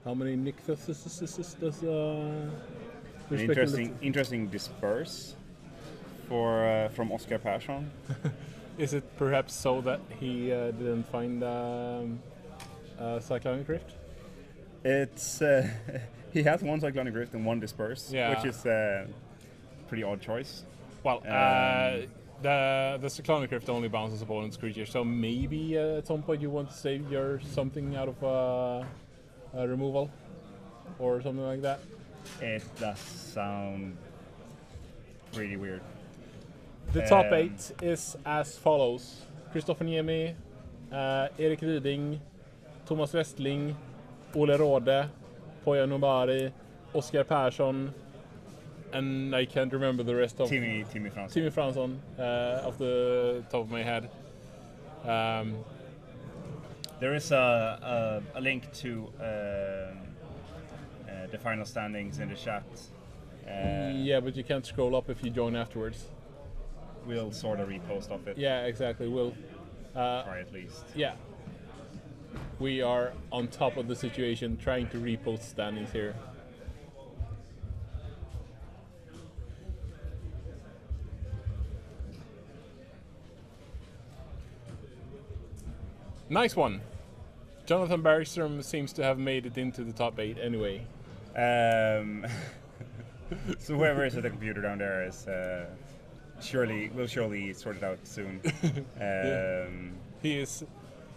How many Niklas does An interesting disperse from Oskar Persson. Is it perhaps so that he didn't find Cyclonic Rift? It's he has one Cyclonic Rift and one disperse, which is pretty odd choice. Well, the Cyclonic Rift only bounces opponent's creatures, so maybe at some point you want to save your something out of removal or something like that. It does sound really weird. The top 8 is as follows: Kristoffer Niemi, Erik Ryding, Tomas Westling, Ole Råde, Poya Nobari, Oskar Persson, and I can't remember the rest of Timmy Fransson. Timmy Fransson off the top of my head. There is a link to the final standings in the chat. Yeah, but you can't scroll up if you join afterwards. We'll sort of repost of it. Yeah, exactly. We'll try at least. Yeah. We are on top of the situation, trying to repost standings here. Nice one. Jonathan Bergstrom seems to have made it into the top 8 anyway. So whoever is at the computer down there is will surely sort it out soon.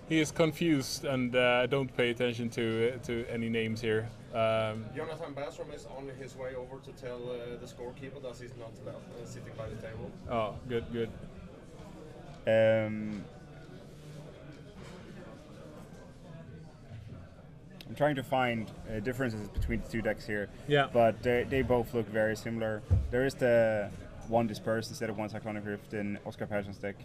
He is confused and don't pay attention to any names here. Jonathan Bergstrom is on his way over to tell the scorekeeper that he's not sitting by the table. Oh, good. I'm trying to find differences between the two decks here. Yeah. But they both look very similar. There is the one disperse instead of one Cyclonic Rift in Oskar Persson's deck.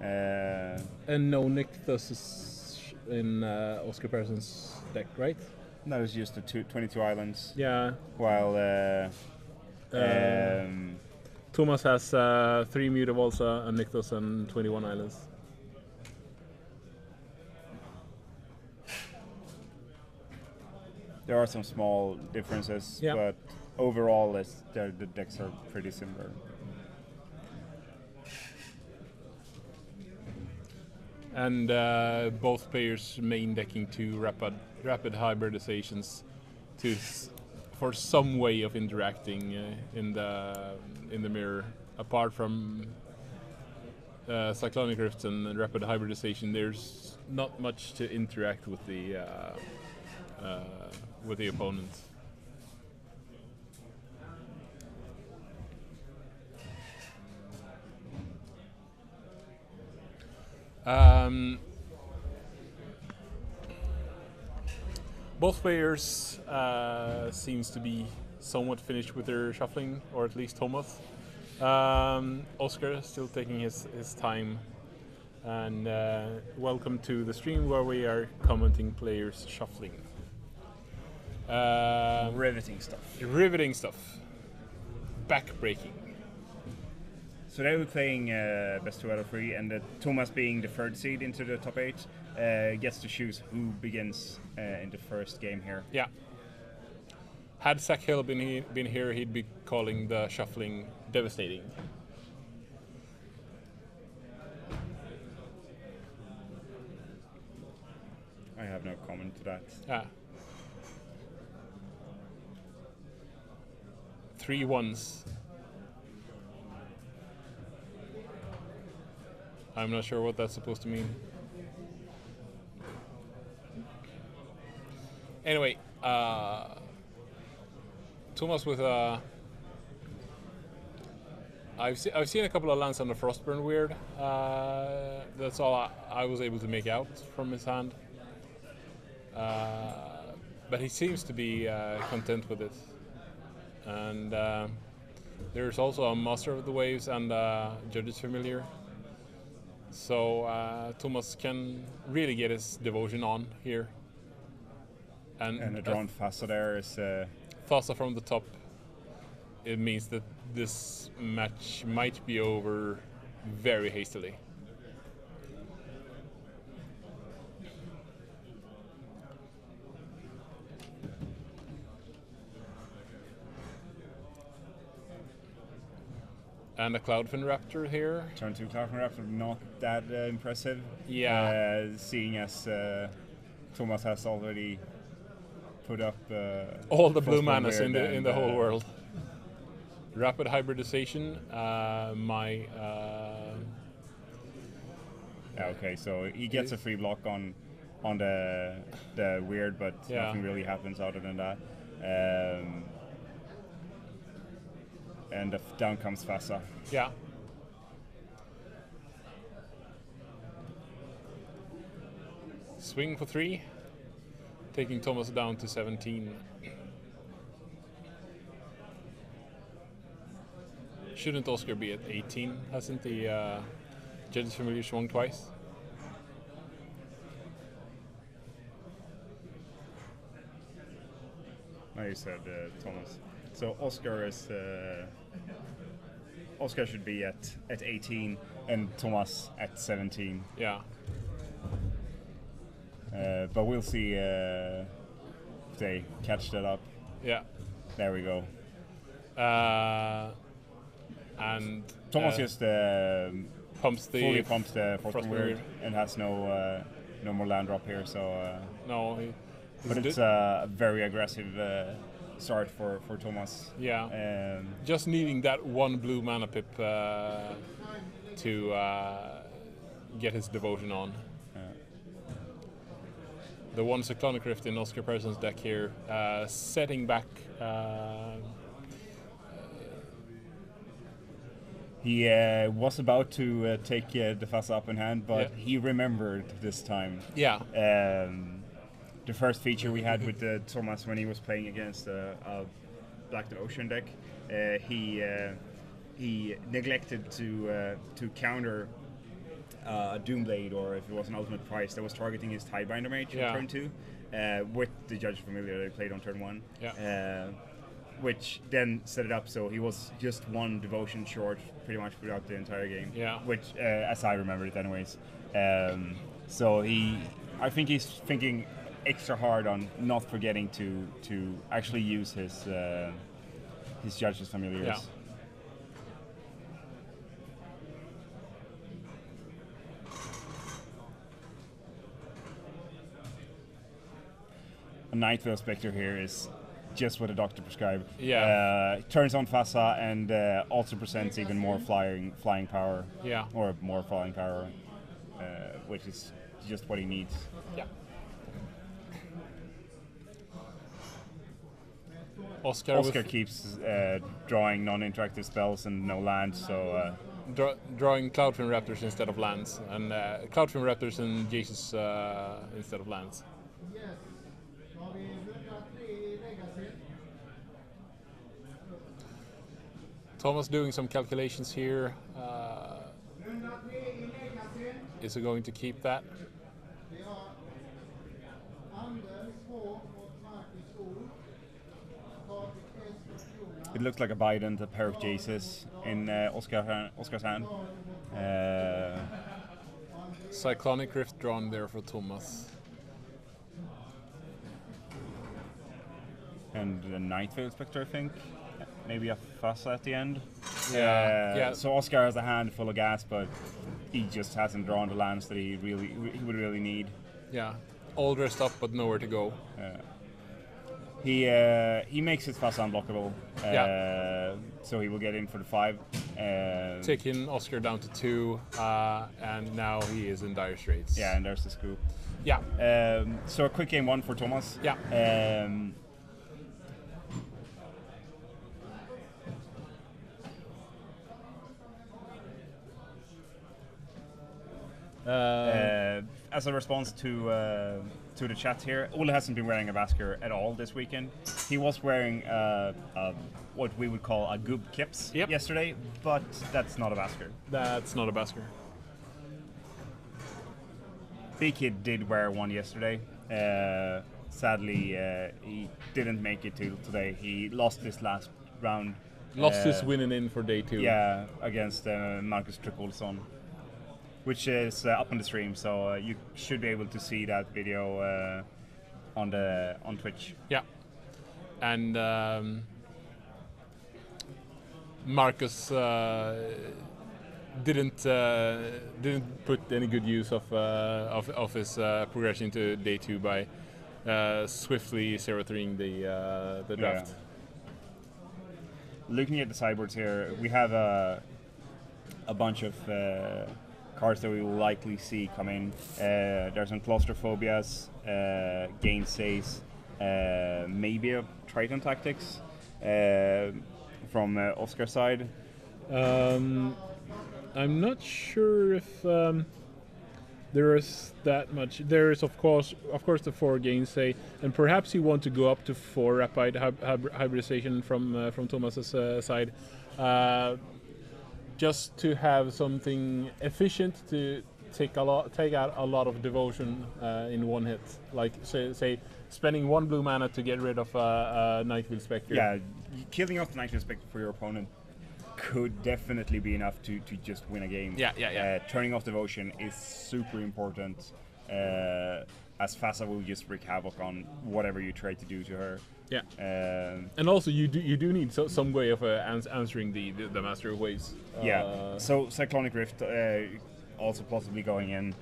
And no Niklas is in Oskar Persson's deck, right? That is just the 22 islands. Yeah. While Tomas has 3 Mutavolsa and Niklas and 21 islands. There are some small differences, but overall the decks are pretty similar. And both players main decking 2 rapid hybridizations for some way of interacting in the mirror. Apart from Cyclonic Rift and rapid hybridization, there's not much to interact with the opponent. Both players seems to be somewhat finished with their shuffling, or at least Tomas. Oskar is still taking his time. And welcome to the stream where we are commenting players shuffling. Riveting stuff. Riveting stuff. Back-breaking. So they were playing best 2 out of 3, and Tomas, being the 3rd seed into the top 8, gets to choose who begins in the first game here. Yeah. Had Zach Hill been here, he'd be calling the shuffling devastating. I have no comment to that. Ah. 3 ones. I'm not sure what that's supposed to mean. Anyway, Tomas with I've seen a couple of lands on the Frostburn Weird. That's all I was able to make out from his hand. But he seems to be content with it. And there's also a Master of the Waves and Judge's Familiar. So Tomas can really get his devotion on here. And a drawn Thassa there is... Thassa from the top. It means that this match might be over very hastily. And a Cloudfin Raptor here. Turn 2 Clark Raptor, not that impressive. Yeah. Seeing as Tomas has already put up All the blue Frostbone manas in Weird the whole and, world. Rapid hybridization. Okay, so he gets a free block on the weird, but nothing really happens other than that. And down comes Fassa. Yeah. Swing for 3, taking Tomas down to 17. Shouldn't Oskar be at 18? Hasn't the judges familiar swung twice? No, you said Tomas. So Oskar is Oskar should be at 18 and Tomas at 17. Yeah. But we'll see if they catch that up. Yeah. There we go. And Tomas just fully pumps the Frostbone Weird and has no more land drop here. So no, but it's a very aggressive start for Tomas. Yeah. Just needing that one blue mana pip to get his devotion on. The one Cyclonic Rift in Oskar Persson's deck here, setting back. He was about to take the Fassa up in hand, but he remembered this time. Yeah. The first feature we had with Tomas when he was playing against a Black the Ocean deck, he neglected to counter Doomblade, or if it was an Ultimate Price that was targeting his Tidebinder Mage on turn 2, with the Judge Familiar they played on turn 1. Yeah. Which then set it up so he was just one devotion short pretty much throughout the entire game. Yeah. Which, as I remember it anyways. So I think he's thinking extra hard on not forgetting to actually use his Judge's Familiars. Yeah. A Nightveil Spectre here is just what a doctor prescribed. Yeah. Turns on Fassa and also presents even more flying power. Yeah. Or more flying power, which is just what he needs. Yeah. Oskar keeps drawing non-interactive spells and no lands, so drawing Cloudfin Raptors instead of lands, and Cloudfin Raptors and Jesus instead of lands. Tomas doing some calculations here. Is he going to keep that? it looks like a Biden, a pair of Jaces in Oskar's hand. Cyclonic Rift drawn there for Tomas. And the Nightveil Spectre, I think. Maybe a Fassa at the end. Yeah. So Oskar has a hand full of gas, but he just hasn't drawn the lands that he would really need. Yeah, all dressed up but nowhere to go. He makes his Fassa unblockable. So he will get in for the 5. Taking Oskar down to 2, and now he is in dire straits. Yeah, and there's the scoop. Yeah. So a quick game 1 for Tomas. Yeah. As a response to the chat here, Ole hasn't been wearing a Vasker at all this weekend. He was wearing what we would call a Goob Kips yesterday, but that's not a Vasker. That's not a Vasker. Big Kid did wear one yesterday. Sadly, he didn't make it till today. He lost this last round. Lost his winning in for day 2. Yeah, against Marcus Trikolson, which is up on the stream, so you should be able to see that video on Twitch. Yeah, and Marcus didn't put any good use of his progression to day 2 by swiftly 0-3ing the draft. Yeah. Looking at the sideboards here, we have a bunch of cards that we will likely see come in. There's some claustrophobias, gainsays, maybe a Triton Tactics from Oscar's side. I'm not sure if there is that much. There is of course the 4 gainsay, and perhaps you want to go up to 4 rapid hybridization from Thomas's side, just to have something efficient to take out a lot of devotion in one hit. Like say spending 1 blue mana to get rid of a Nightwheel Spectre. Yeah, killing off the Nightwheel Spectre for your opponent could definitely be enough to just win a game. Yeah. Turning off devotion is super important, as Fasa will just wreak havoc on whatever you try to do to her. Yeah. And also you do need some way of answering the Master of Waves. So Cyclonic Rift also possibly going in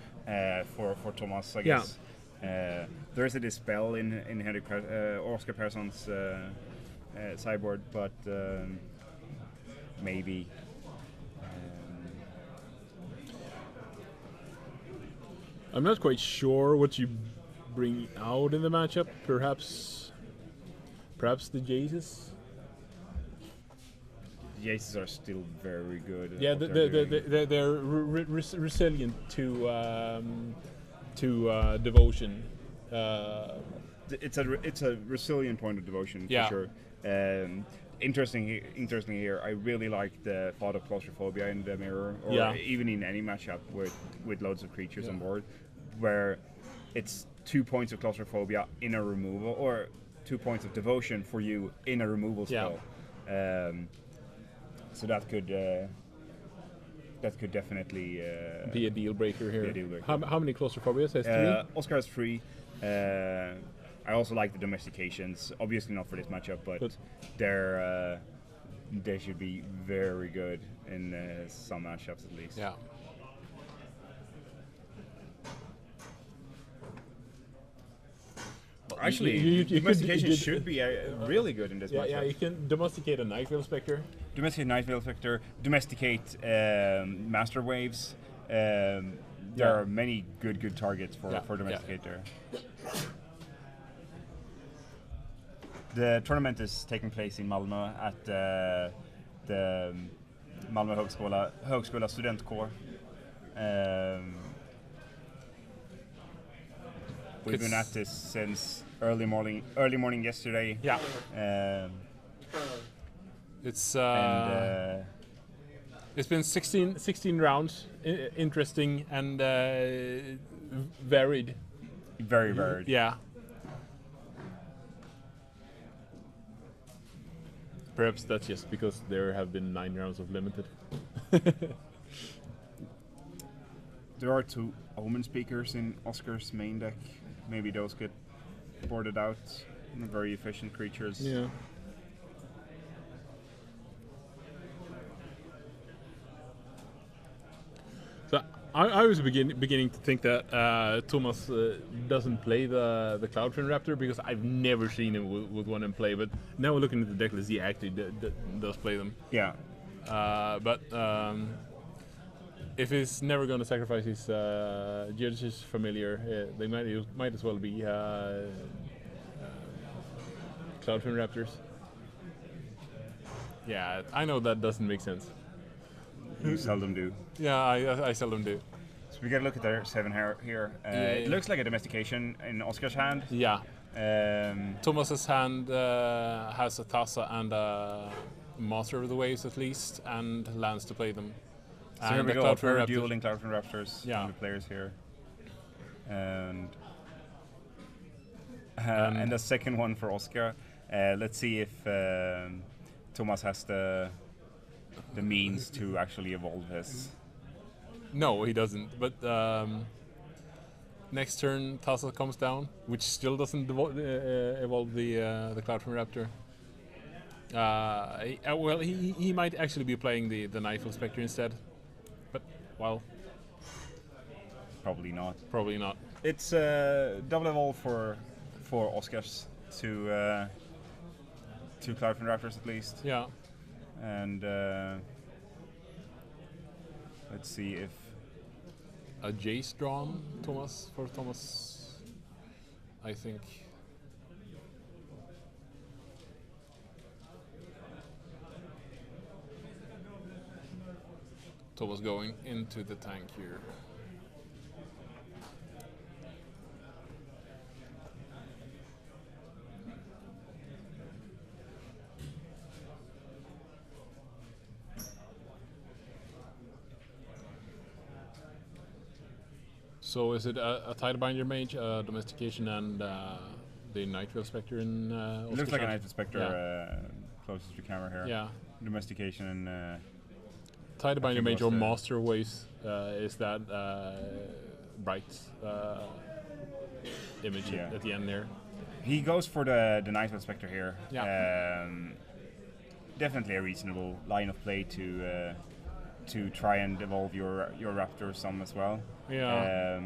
for Tomas, I guess. Yeah. There is a Dispel in Oskar Persson's sideboard, but maybe. I'm not quite sure what you bring out in the matchup. Perhaps the Jaces. The Jaces are still very good. Yeah, they're resilient to devotion. It's a resilient point of devotion Yeah. for sure. Interesting here. I really like the thought of claustrophobia in the mirror, or Yeah. even in any matchup with loads of creatures on board, where it's 2 points of claustrophobia in a removal, or 2 points of devotion for you in a removal spell. So that could definitely Be a deal breaker here. Be a deal breaker. How many claustrophobias has 3? Oscar has 3. I also like the domestications. Obviously not for this matchup, but they should be very good in some matchups at least. Yeah. Actually, domestication should be really good in this matchup. Yeah, you can domesticate a Nightwheel Spectre. Domesticate Nightwheel Spectre, domesticate Master Waves. There are many good targets for domesticate there. The tournament is taking place in Malmö at the Malmö Högskola Studentkår. We've been at this since early morning yesterday. Yeah. It's been 16 rounds, interesting and varied. Very varied. Yeah. Perhaps that's just because there have been 9 rounds of limited. There are 2 Omen Speakers in Oscar's main deck. Maybe those get boarded out. Very efficient creatures. Yeah. So I was beginning to think that Tomas doesn't play the Cloudfin Raptor, because I've never seen him with one in play. But now looking at the deck list, he actually does play them. Yeah. But if he's never going to sacrifice his Genesis Familiar, they might as well be Cloudfin Raptors. Yeah, I know that doesn't make sense. You seldom do. Yeah, I seldom do. So we get a look at their 7 here. It looks like a domestication in Oscar's hand. Yeah. Thomas's hand has a Tassa and a Master of the Waves at least, and lands to play them. So here we go, for dueling Cloudfin Raptors. Yeah. The players here. And the second one for Oscar. Let's see if Tomas has the means to actually evolve his. No, he doesn't. But next turn, Tassa comes down, which still doesn't evolve the Cloudfin Raptor. Well, he might actually be playing the Knife Inspector instead, but well, Probably not. probably not. It's double evolve for Oscars two Cloudfin Raptors at least, Yeah. and let's see if A Jace drawn, Thomas, I think. Thomas going into the tank here. So is it a Tidebinder Mage, Domestication, and the Nitro Spectre in it looks like a Night Inspector Yeah. closest to camera here. Yeah. Domestication and Tidebinder think Mage it was or the- Master Waves is that bright image Yeah. at the end there. he goes for the Night Inspector here. Yeah. Definitely a reasonable line of play to try and evolve your Raptor some as well. Yeah.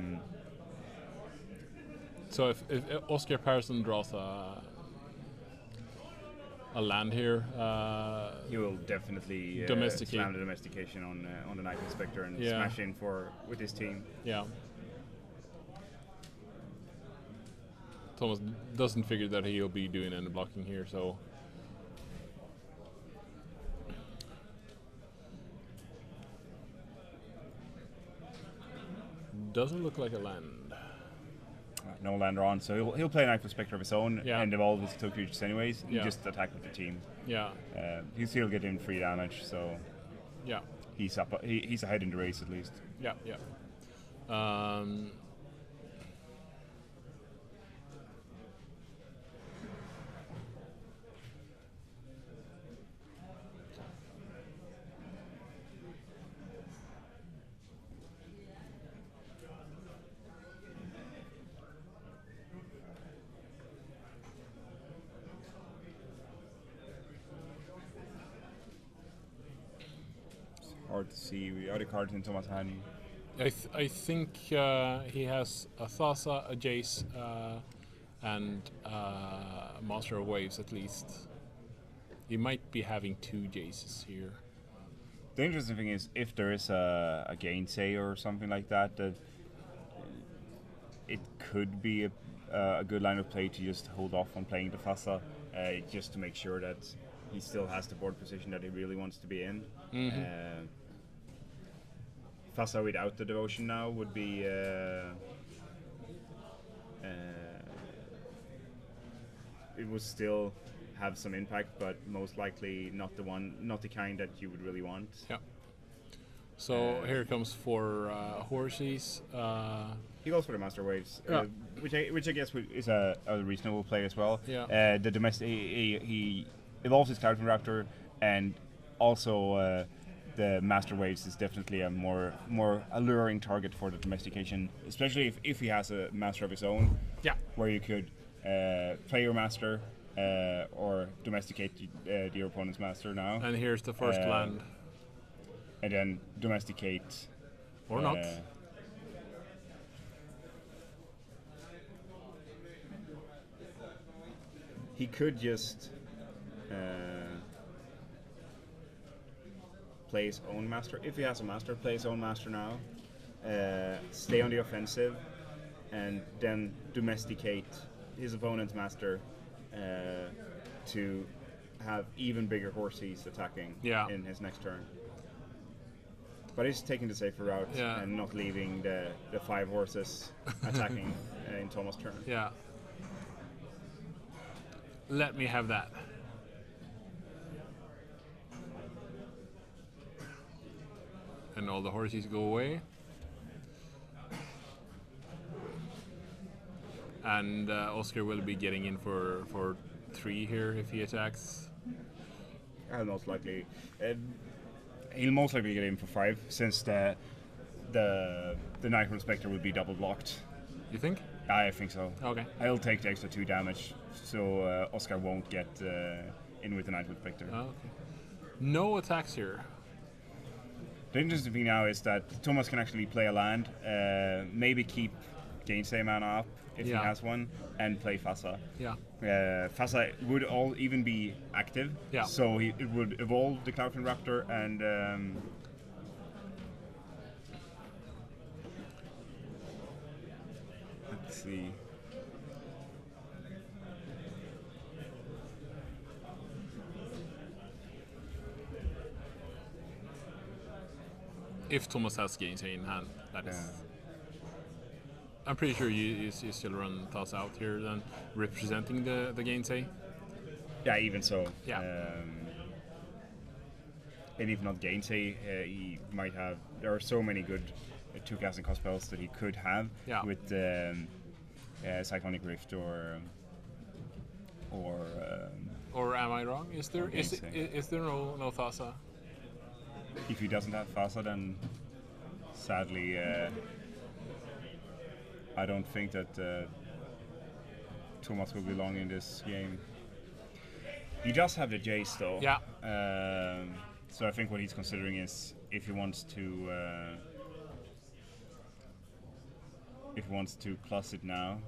So if Oskar Persson draws a land here, He will definitely Domesticate. slam the domestication on the Night Inspector and Yeah. smash in with his team. yeah. Thomas doesn't figure that he'll be doing any blocking here, so doesn't look like a land. No land on, so he'll play Night Inspector of his own Yeah. and evolve his two creatures anyways. And Yeah. just attack with the team. Yeah, He'll still get in free damage, so yeah, he's up. He's ahead in the race at least. yeah, yeah. Um, Hard to see the other cards in Thomas' hand. I think he has a Thassa, a Jace, and Master of Waves at least. He might be having two Jaces here. The interesting thing is, if there is a gainsay or something like that, that it could be a good line of play to just hold off on playing the Thassa, just to make sure that he still has the board position that he really wants to be in. Thassa without the devotion now would be it would still have some impact, but most likely not the kind that you would really want. Yeah. So here comes for Horses. He goes for the Master Waves, Yeah. which I guess is a reasonable play as well. Yeah. The domestic he evolves his Cloudfin Raptor, and also the Master Waves is definitely a more alluring target for the domestication, especially if he has a master of his own. Yeah. Where you could play your master or domesticate your opponent's master now, And here's the first land. and then domesticate Or not. He could just play his own master. If he has a master, play his own master now. Stay on the offensive, and then domesticate his opponent's master to have even bigger horses attacking Yeah. in his next turn. But he's taking the safer route Yeah. and not leaving the 5 horses attacking in Thomas' turn. Yeah. Let me have that. And all the horses go away. And Oskar will be getting in for 3 here if he attacks. Most likely, he'll most likely get in for 5, since the Night Inspector will be double blocked. You think? I think so. Okay. I'll take the extra 2 damage, so Oskar won't get in with the Knight with Victor. Oh, okay. No attacks here. The interesting thing now is that Tomas can actually play a land, maybe keep Gainsay mana up if he has one, and play Fasa. Yeah. Fasa would even be active, so it would evolve the Cloudfin Raptor and let's see. If Tomas has Gainsay in hand, that is. I'm pretty sure you still run Thassa out here then, representing the Gainsay. Yeah, even so. Yeah. And if not Gainsay, he might have. There are so many good 2-casting cost spells that he could have with Cyclonic Rift or am I wrong? Is there no Thassa? If he doesn't have Thassa, then sadly, I don't think that Tomas will be long in this game. He does have the Jace though. Yeah. So I think what he's considering is if he wants to plus it now,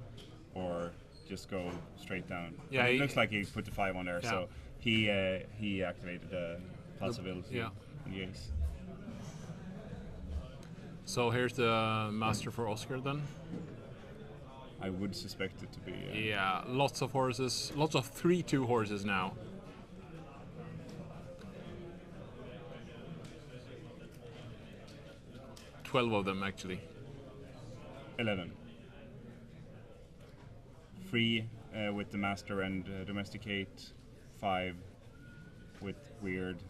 or just go straight down. Yeah. It looks like he put the 5 on there, so he activated the plus ability. Yeah. Yes. So here's the master for Oskar then. I would suspect it to be. Yeah, lots of horses, lots of 3/2 horses now. $12 of them actually. 11. 3 with the master and domesticate. 5 with weird.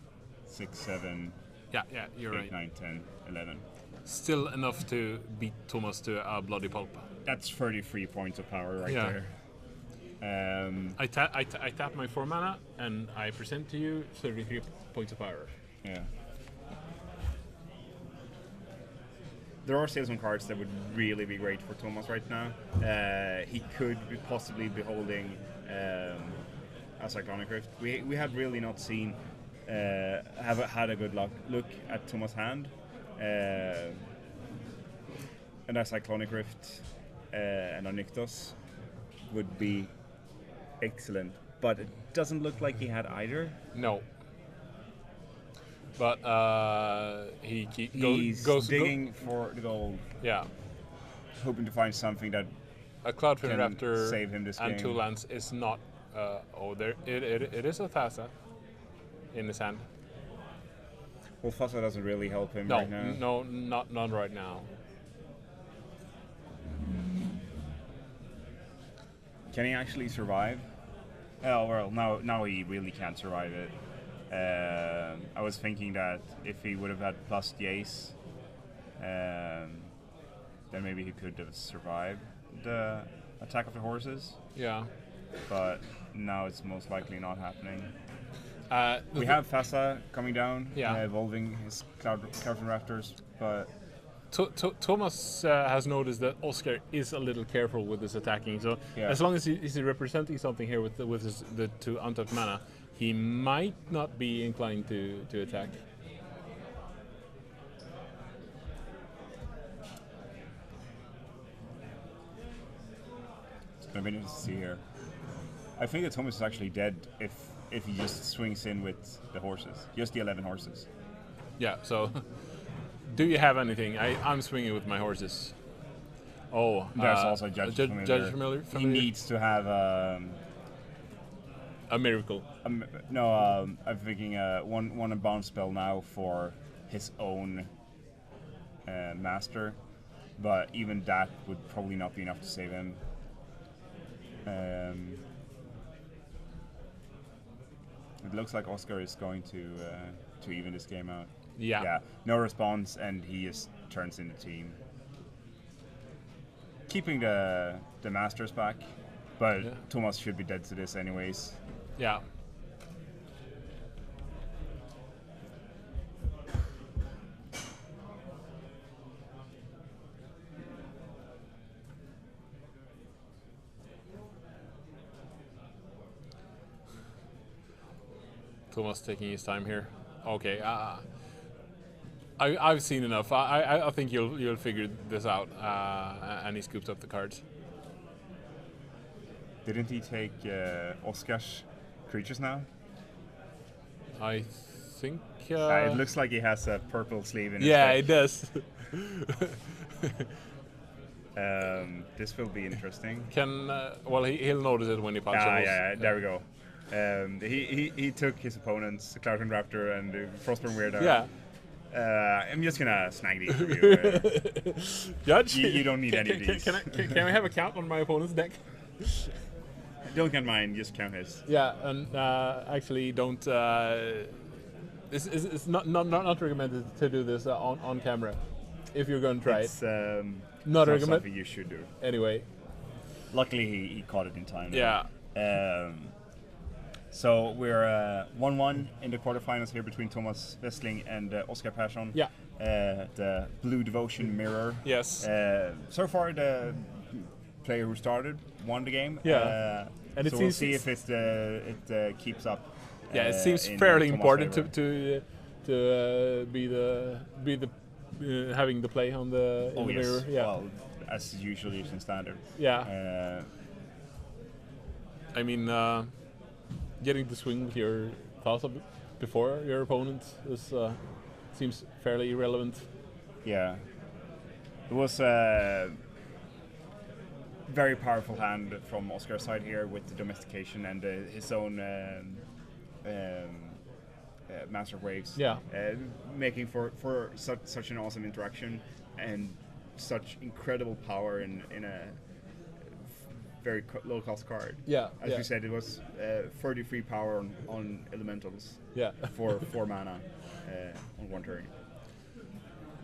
6, 7. Yeah, you're 8, right. 9, 10, 11. Still enough to beat Tomas to a bloody pulp. That's 33 points of power right there. I tap my 4 mana and I present to you 33 points of power. Yeah. There are salesman cards that would really be great for Tomas right now. He could possibly be holding a Cyclonic Rift. We have really not seen have had a good look at Tomas' hand. And a Cyclonic Rift and a Nykthos would be excellent, but it doesn't look like he had either. No. But he's digging for the gold. Yeah. Hoping to find something that a Cloudfin can Raptor save him this and game. 2 lands is not. It is a Thassa in his hand. Well, Fasa doesn't really help him right now. No, not right now. Can he actually survive? Oh well, now he really can't survive it. I was thinking that if he would have had plus the ace, then maybe he could have survived the attack of the horses. Yeah. But now it's most likely not happening. We have Fasa coming down, evolving his Cloudfin Raptors, but Tomas has noticed that Oskar is a little careful with his attacking. So as long as he's representing something here with the 2 untapped mana, he might not be inclined to attack. It's going to be interesting to see here. I think that Tomas is actually dead if he just swings in with the horses, just the 11 horses. Yeah. So, do you have anything? I'm swinging with my horses. Oh, there's also Judge Familiar. He needs to have a miracle. I'm thinking one bounce spell now for his own master, but even that would probably not be enough to save him. It looks like Oskar is going to even this game out. Yeah. No response, and he just turns in the team, keeping the masters back. But Tomas should be dead to this anyways. Yeah. Tomas taking his time here. Okay. I've seen enough. I think you'll figure this out. And he scoops up the cards. Didn't he take Oskar's creatures now? I think. It looks like he has a purple sleeve in his Yeah, deck. it does. This will be interesting. Well, he'll notice it when he punches. Yeah, there we go. He took his opponent's Cloudwind Raptor and Frostburn Weirdo. Yeah. I'm just gonna snag these for you. Judge, you don't need any of these. Can I have a count on my opponent's deck? Don't count mine, just count his. Yeah, and actually don't. It's not recommended to do this on camera. If you're going to try It's not something recommended. you should do. Anyway. Luckily, he caught it in time. Yeah. So we're 1-1 in the quarterfinals here between Tomas Westling and Oskar Persson. Yeah. The Blue Devotion Mirror. Yes. So far, the player who started won the game. Yeah. And so we'll see if it keeps up. Yeah, it seems in fairly Tomas' important favor. to be the having the play on the in the yes. mirror. Yeah. Well, as usually is in standard. Yeah. I mean, getting to swing with your class up before your opponent is seems fairly irrelevant. Yeah. It was a very powerful hand from Oskar's side here with the domestication and his own Master of Waves. Yeah. Making for such an awesome interaction and such incredible power in a very low cost card. Yeah. As we said, it was 33 power on elementals. Yeah. For 4 mana on 1 turn.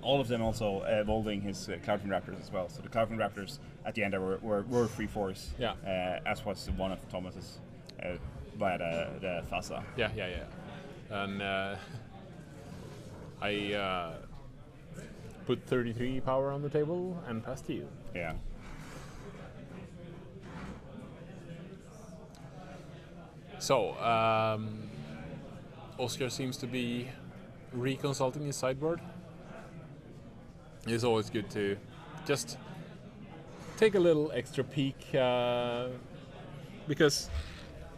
All of them also evolving his Cloudwind Raptors as well. So the Cloudwind Raptors at the end were 3/4. Yeah. As was one of Thomas's via the Thassa. Yeah. And I put 33 power on the table and passed to you. Yeah. So, Oskar seems to be reconsulting his sideboard. It's always good to just take a little extra peek because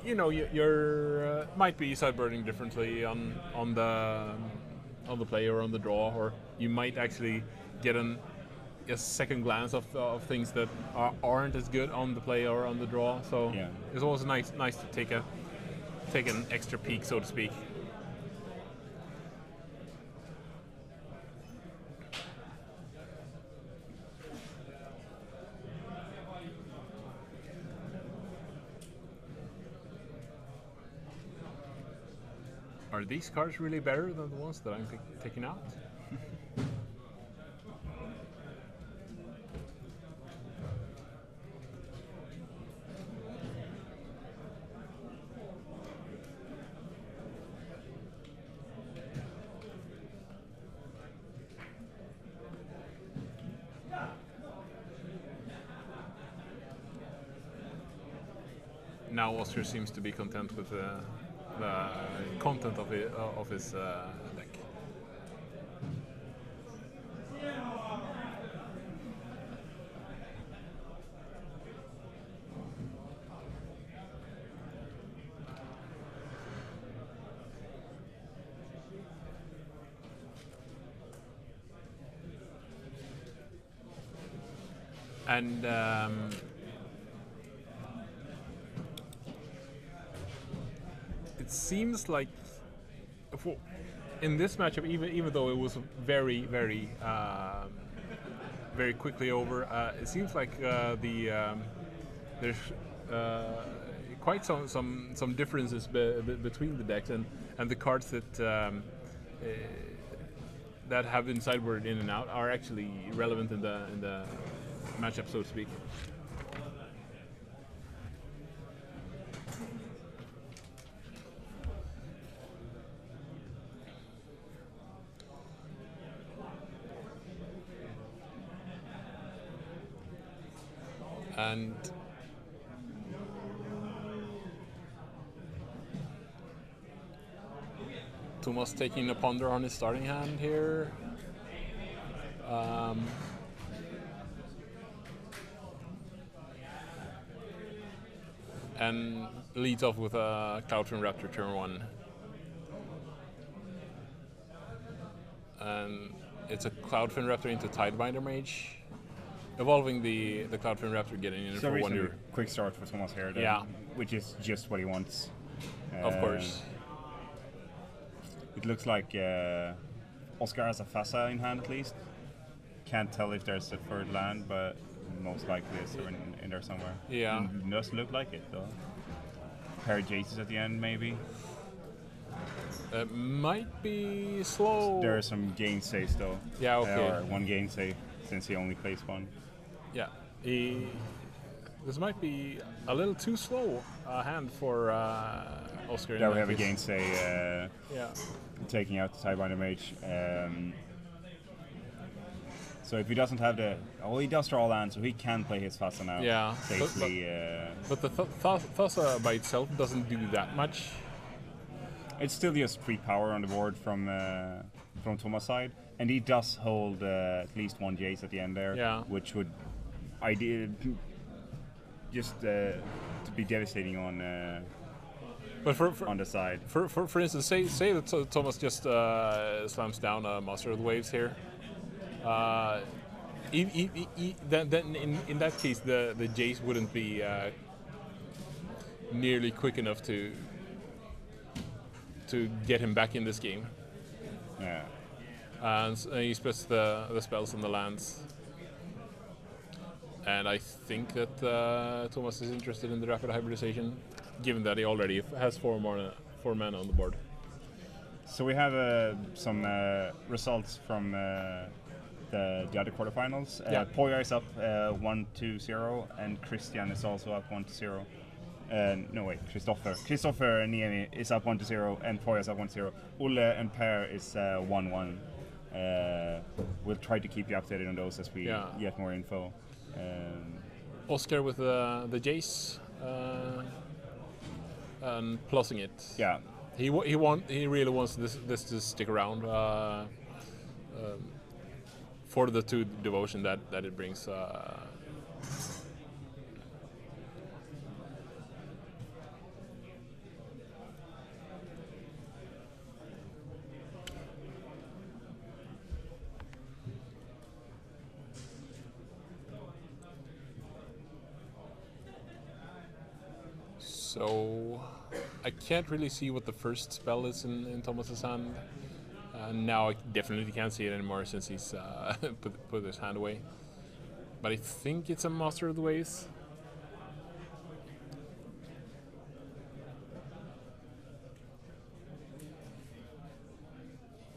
you know you're might be sideboarding differently on the play or on the draw, or you might actually get a second glance of things that aren't as good on the play or on the draw. So Yeah. it's always nice to take an extra peek, so to speak. Are these cards really better than the ones that I'm taking out? Now Oskar seems to be content with the content of his deck. And it seems like in this matchup, even though it was very quickly over, it seems like there's quite some differences between the decks and the cards that have been sideboarded in and out are actually relevant in the matchup, so to speak. And Tomas taking a ponder on his starting hand here. And leads off with a Cloudfin Raptor turn 1. And it's a Cloudfin Raptor into Tidebinder Mage. Evolving the Cloudfin Raptor, getting in So for 1 reasonably year. quick start for Tomas here, then, Yeah. which is just what he wants. Of course. It looks like Oskar has a Fassa in hand at least. Can't tell if there's a third land, but most likely it's in there somewhere. Yeah. It does look like it though. Pair of Jaces at the end maybe. It might be slow. There are some gainsays though. Yeah, okay. Or one gainsay since he only plays one. Yeah. This might be a little too slow a hand for Oskar. There we have a gainsay Yeah. taking out the Tidebinder Mage. So if he doesn't have he does draw land, so he can play his Fassa now. Yeah, Safely. but the Thassa by itself doesn't do that much. It's still just free power on the board from Tomas' side, and he does hold at least one Jace at the end there, Yeah. which would just to be devastating on But on the side. for instance, say that Tomas just slams down a Master of the Waves here. Then in that case, the Jace wouldn't be nearly quick enough to get him back in this game. Yeah. And he splits the spells and the lands. And I think that Tomas is interested in the rapid hybridization, given that he already has 4 mana on the board. So we have some results from the other quarterfinals. Yeah. Poya is up 1-0, and Christian is also up 1-0. No wait, Christopher Niemi is up 1-0, and Poya is up 1-0. Ulle and Per is 1-1. We'll try to keep you updated on those as we get more info. Oskar with the Jace and plussing it. Yeah. He really wants this to stick around for the 2 devotion that it brings. So I can't really see what the first spell is in Tomas's hand. Now I definitely can't see it anymore since he's put his hand away. But I think it's a Master of the Waves.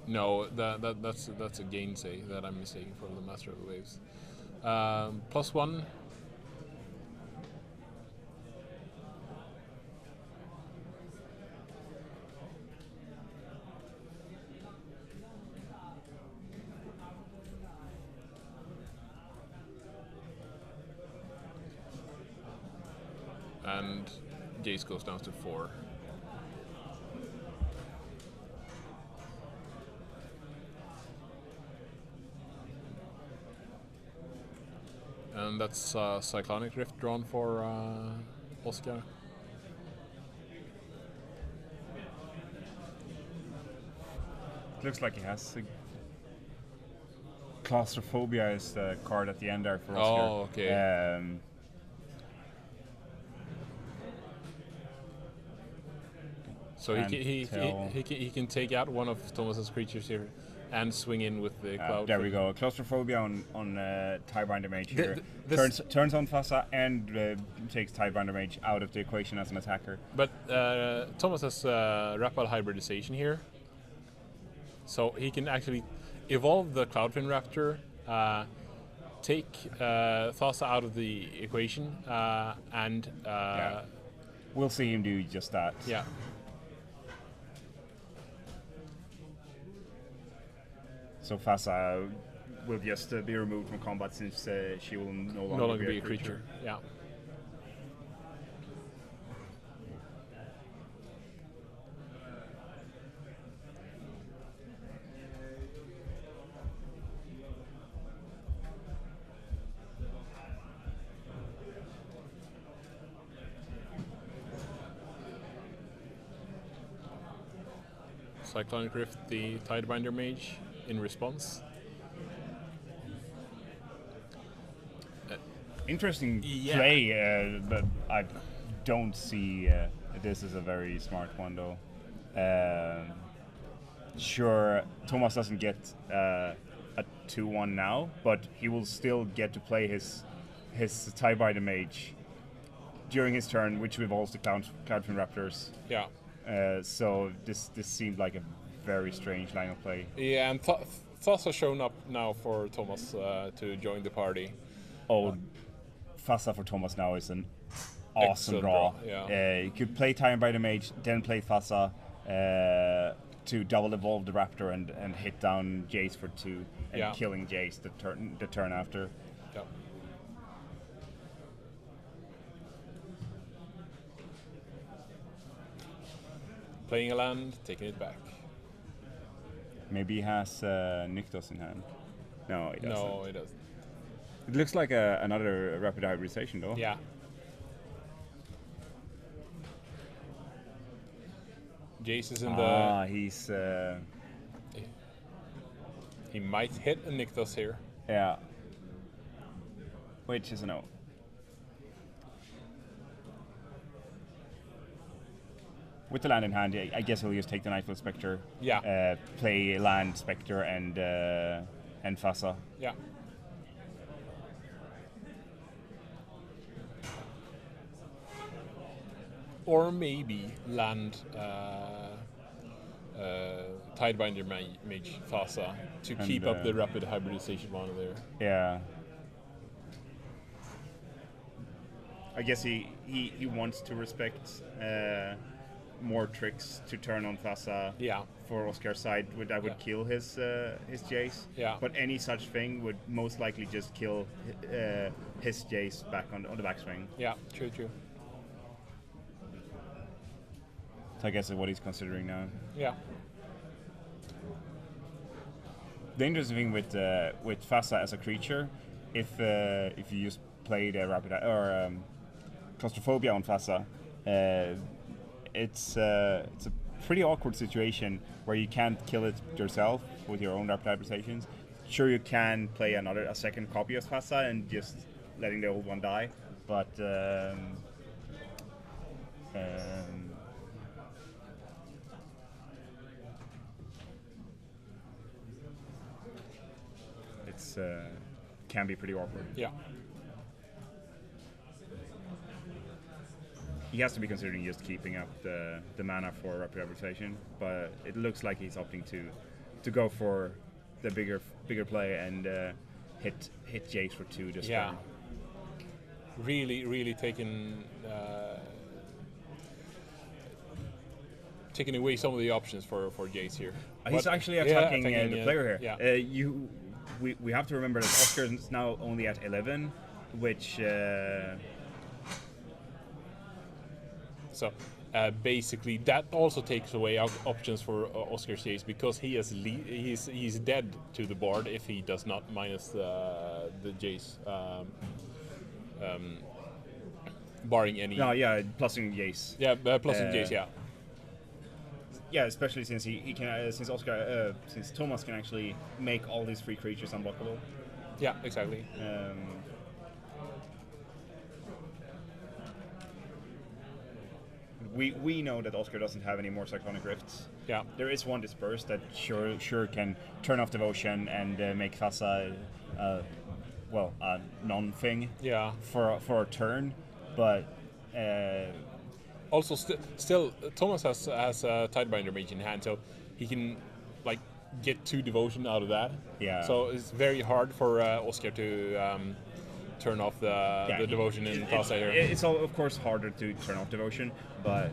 No, that's a gainsay that I'm mistaking for the Master of the Waves. +1. And Jace goes down to 4. And that's Cyclonic Rift drawn for Oskar. It looks like he has Claustrophobia is the card at the end there for Oskar. Oh, okay. So he can take out one of Tomas's creatures here and swing in with the cloud. There we go. Claustrophobia on Tidebinder Mage here. Turns on Fassa and takes Tidebinder Mage out of the equation as an attacker. But Tomas has Rapid Hybridization here. So he can actually evolve the Cloudfin Raptor, take Thassa out of the equation, and... We'll see him do just that. Yeah. So Fassa will just be removed from combat since she will no longer be a creature. Yeah. Cyclonic Rift the Tidebinder Mage in response. Interesting Yeah. play, but I don't see this as a very smart one though. Sure, Tomas doesn't get a 2-1 now, but he will still get to play his Tidebinder Mage during his turn, which revolves the Cloudfin Raptors. Yeah. So this seemed like a very strange line of play. Yeah, and Thos has shown up now for Tomas to join the party. Fassa for Tomas now is an awesome Excellent draw. draw, yeah. You could play Tidebinder Mage, then play Fassa to double evolve the Raptor and hit down Jace for 2 and killing Jace the turn after. Yeah. Playing a land, taking it back. Maybe he has Nykthos in hand. No, he doesn't. No, it doesn't. It looks like another rapid hybridization though. Yeah. Jace is in the... He's... He might hit a Nykthos here. Yeah. Which is a no. With the land in hand, I guess he'll just take the Nightfall Spectre. Yeah. Play land Spectre and Fassa. Yeah. Or maybe land Tidebinder Mage Fassa to keep up the rapid hybridization one there. Yeah. I guess he wants to respect more tricks to turn on Fassa. Yeah. For Oskar's side, that would kill his Jace. Yeah. But any such thing would most likely just kill his Jace back on the backswing. Yeah, true. So I guess that's what he's considering now. Yeah. The interesting thing with Fassa as a creature, if you just play the rapid or claustrophobia on Fassa, it's a pretty awkward situation where you can't kill it yourself with your own rapid hybridizations. Sure, you can play a second copy of Fassa and just letting the old one die, but it's can be pretty awkward. Yeah. He has to be considering just keeping up the mana for rapid hybridization, but it looks like he's opting to go for the bigger play and hit Jace for 2 this turn. Really taking away some of the options for Jace here. He's actually attacking the player here. Yeah. We have to remember that Oskar is now only at 11, which. So basically, that also takes away options for Oskar's Jace because he's dead to the board if he does not minus the Jace, barring any. No, yeah, plusing Jace. Yeah, plusing Jace. Yeah. Yeah, especially since he can, since Tomas can actually make all these free creatures unblockable. Yeah, exactly. We know that Oskar doesn't have any more Cyclonic Rifts. Yeah. There is one Disperse that sure can turn off Devotion and make Fassa a non-thing. Yeah. For a turn, but. Also, still, Tomas has a Tidebinder Mage in hand, so he can get 2 Devotion out of that. Yeah. So it's very hard for Oskar to turn off the Devotion in Fassa here. It's of course harder to turn off Devotion, but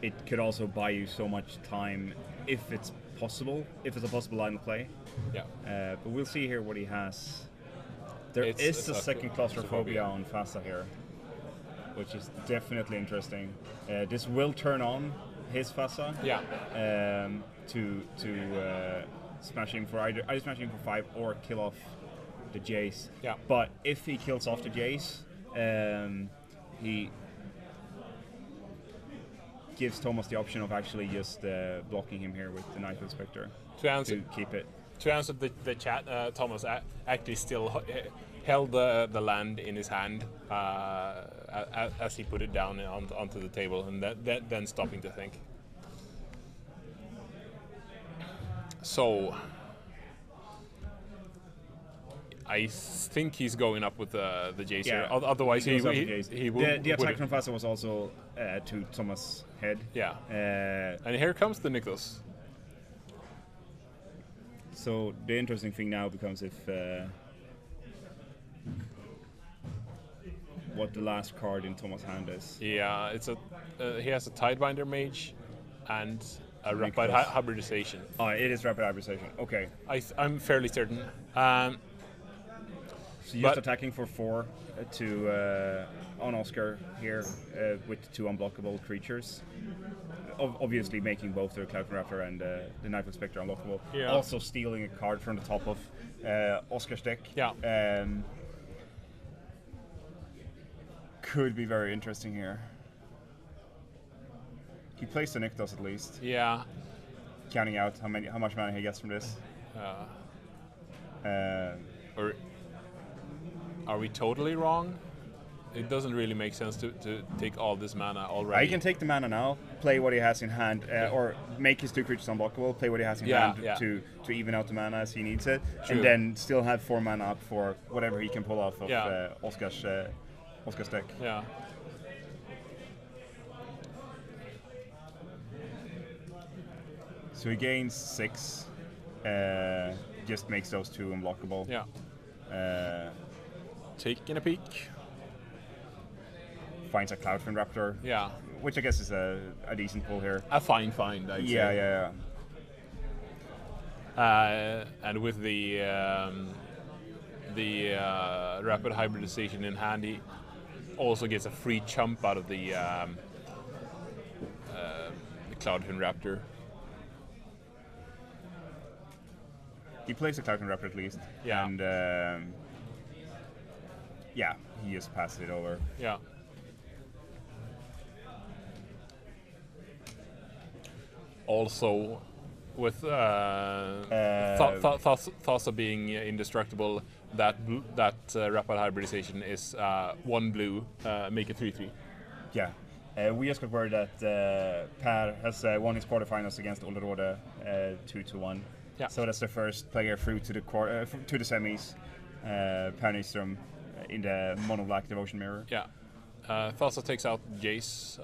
it could also buy you so much time if it's possible, if it's a possible line of play. Yeah. But we'll see here what he has. There is a second Claustrophobia on Fassa here, which is definitely interesting. This will turn on his Fassa. Yeah. To smash him for either smash him for 5 or kill off the Jace. Yeah. But if he kills off the Jace, he gives Tomas the option of actually just blocking him here with the Knife Inspector to keep it. To answer the chat, Thomas actually still held the land in his hand as he put it down onto the table, and then stopping to think. So I think he's going up with the Jace here. Otherwise, he would. The attack from Fasa was also to Thomas' head. Yeah. And here comes the Nicholas. So the interesting thing now becomes if what the last card in Thomas' hand is. Yeah, it's he has a Tidebinder Mage and a Rapid Hybridization. Oh, it is Rapid Hybridization. Okay. I'm fairly certain. So just attacking for 4 to on Oskar here with 2 unblockable creatures. Obviously making both the Cloud Raptor and the Knife Inspector unblockable. Yeah. Also stealing a card from the top of Oskar's deck. Yeah. Could be very interesting here. He plays the Nykthos at least. Yeah. Counting out how much mana he gets from this. Or are we totally wrong? It doesn't really make sense to take all this mana already. He can take the mana now, play what he has in hand, or make his 2 creatures unblockable, play what he has in hand to even out the mana as he needs it, and then still have 4 mana up for whatever he can pull off of Oskar's deck. Yeah. So he gains 6, just makes those 2 unblockable. Yeah. Taking a peek. Finds a Cloudfin Raptor. Yeah. Which I guess is a decent pull here. A fine find, I'd say. Yeah. And with the Rapid Hybridization in hand, he also gets a free chump out of the Cloudfin Raptor. He plays the Cloudfin Raptor at least. Yeah. And he just passes it over. Yeah. Also, with Thassa being indestructible, that Rapid Hybridization is 1 blue, make it 3/3. Yeah. We just got word that Per has won his quarterfinals against Ollerode 2-1. Yeah. So that's the first player through to the to the semis. Per Nyström in the mono black Devotion Mirror. Yeah. Thassa takes out Jace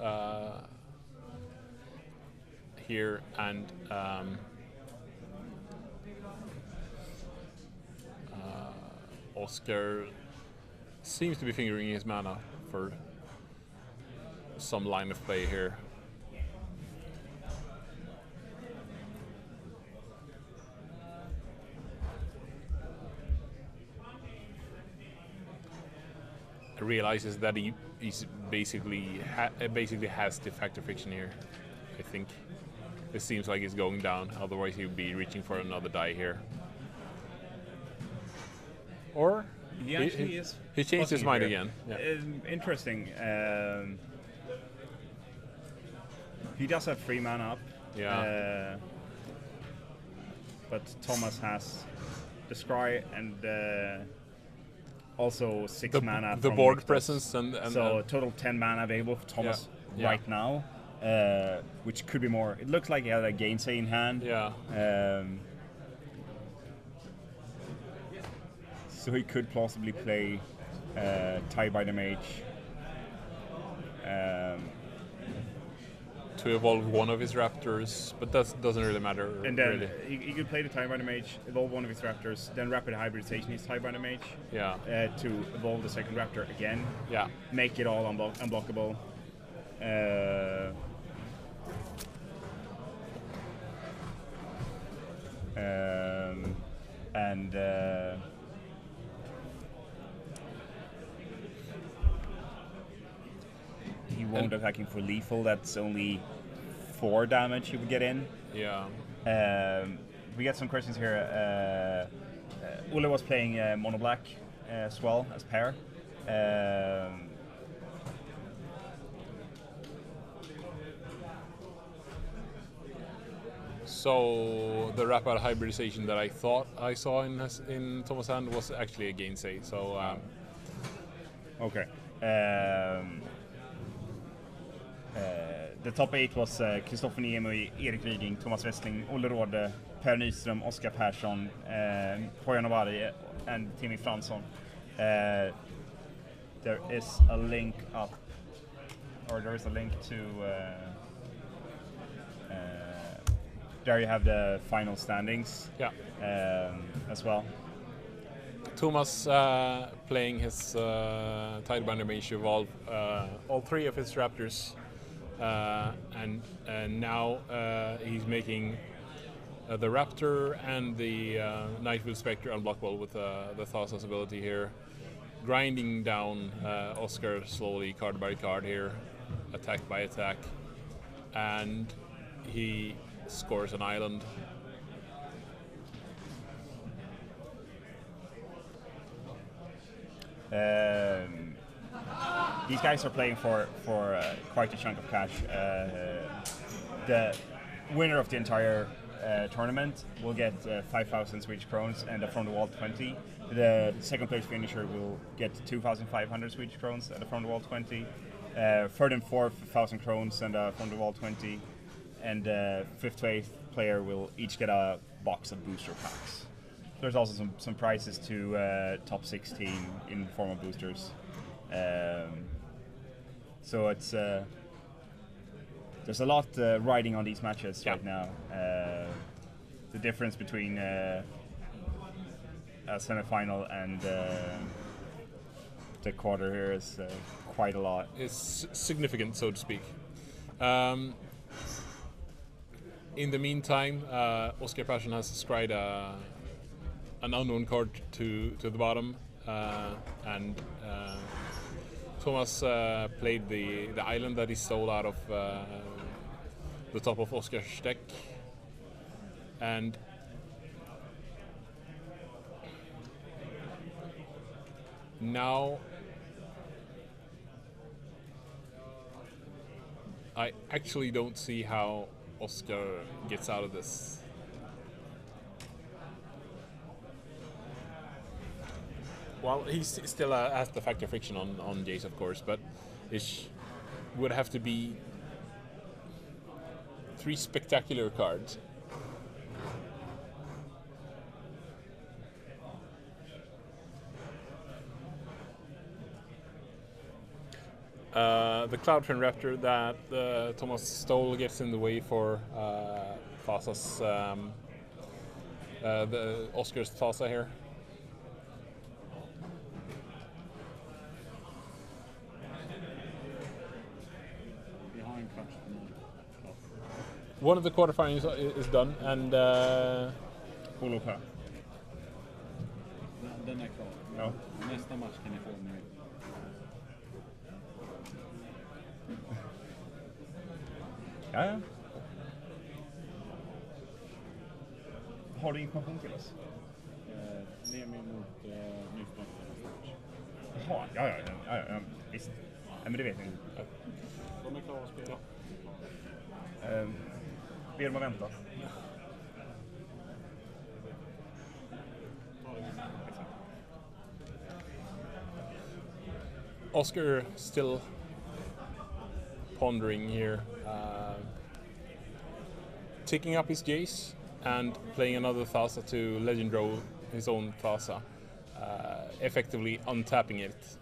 here, and Oskar seems to be fingering his mana for some line of play here. Realizes that he's basically has the Factor Fiction here. I think it seems like he's going down. Otherwise, he would be reaching for another die here. Or He actually is. He changed his mind here. again. Yeah. Interesting. He does have 3 mana up. Yeah. But Thomas has the Scry and also 6 mana. The from board Nykthos. presence and so total 10 mana available for Thomas right now, which could be more. It looks like he had a Gainsay in hand. Yeah. So he could plausibly play Tidebinder Mage. To evolve one of his raptors, but that doesn't really matter. And then really. he could play the Tidebinder Mage, evolve one of his raptors, then Rapid Hybridization his Tidebinder Mage. Yeah. To evolve the second raptor again. Yeah. Make it all unblockable. He won't attacking for lethal. That's only 4 damage he would get in. Yeah. We got some questions here. Ulle was playing mono black as well as pair. So the wrap-out hybridization that I thought I saw in Thomas' hand was actually a gainsay. So Okay. The top 8 was Kristoffer Niemi, Erik Ryding, Tomas Westling, Olle Råde, Per Nyström, Oskar Persson, Poya Novari, and Timmy Fransson. There is a link up, or there is a link to. There you have the final standings. yeah, as well. Tomas playing his Tidebinder Mage Evolve, all 3 of his Raptors, and now he's making the Raptor and the Nightwood Spectre unblockable with the Thassa's ability here, grinding down Oskar slowly card by card here, attack by attack, and he scores an island. These guys are playing for quite a chunk of cash. The winner of the entire tournament will get 5,000 Swedish crowns and a from the wall 20. The second place finisher will get 2,500 Swedish crowns and a from the wall 20. Third and fourth 1,000 crowns and a from the wall 20. And fifth to eighth player will each get a box of booster packs. There's also some prizes to top 16 in form of boosters. So it's there's a lot riding on these matches right now. The difference between a semi-final and the quarter here is quite a lot. It's significant, so to speak. In the meantime, Oskar Persson has scried an unknown card to the bottom, and Tomas played the island that he stole out of the top of Oskar's deck, and now I actually don't see how Oskar gets out of this. Well, he still has the factor friction on Jace, of course, but it would have to be 3 spectacular cards. The Cloudfin Raptor that Tomas stole gets in the way for Thassa's, the Oskar's Thassa here. One of the quarterfinals is done, and Olof. Den är klar. Ja. Nästa match kan ni få med. Ja. Har du information till oss? Nemi mot Nyström. Jaha, ja, visst. Nej, men det vet ni. De är klara att spela. Ber dem att vänta. Oskar still pondering here, taking up his Jace and playing another Thassa to Legend Row his own Thassa, effectively untapping it.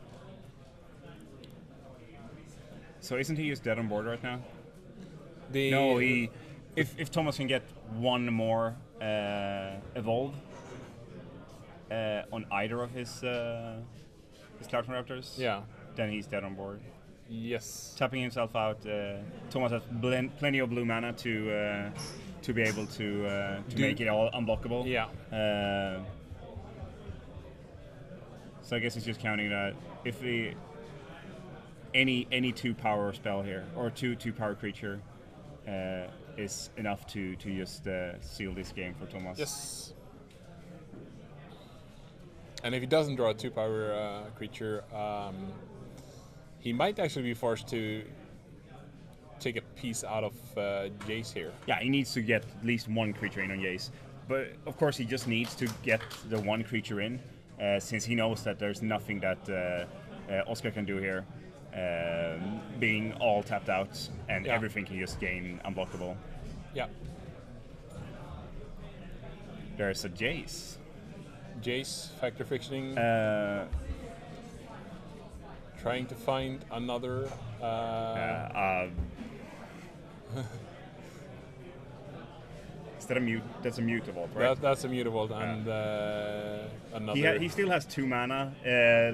So isn't he just dead on board right now? No, If Tomas can get one more evolve on either of his Cloudfin Raptors, then he's dead on board. Yes. Tapping himself out. Tomas has plenty of blue mana to be able to make it all unblockable. Yeah. So I guess it's just counting that if any 2-power spell here or 2-power creature is enough to just seal this game for Tomas. Yes. And if he doesn't draw a 2-power creature, he might actually be forced to take a piece out of Jace here. Yeah, he needs to get at least one creature in on Jace. But of course, he just needs to get the one creature in, since he knows that there's nothing that Oskar can do here, being all tapped out, and everything can just gain unblockable. Yeah. There's a Jace. Jace, factor fictioning. Trying to find another. Is that a mute? That's a mutable, right? That's a mutable, and another. He still has 2 mana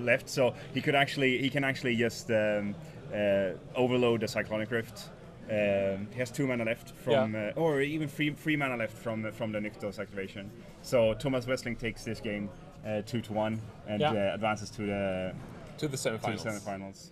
left, so he can actually just overload the Cyclonic Rift. He has 2 mana left from, or even 3 mana left from the Nykthos activation. So Tomas Westling takes this game 2-1 and advances to the to the semifinals. To the semifinals.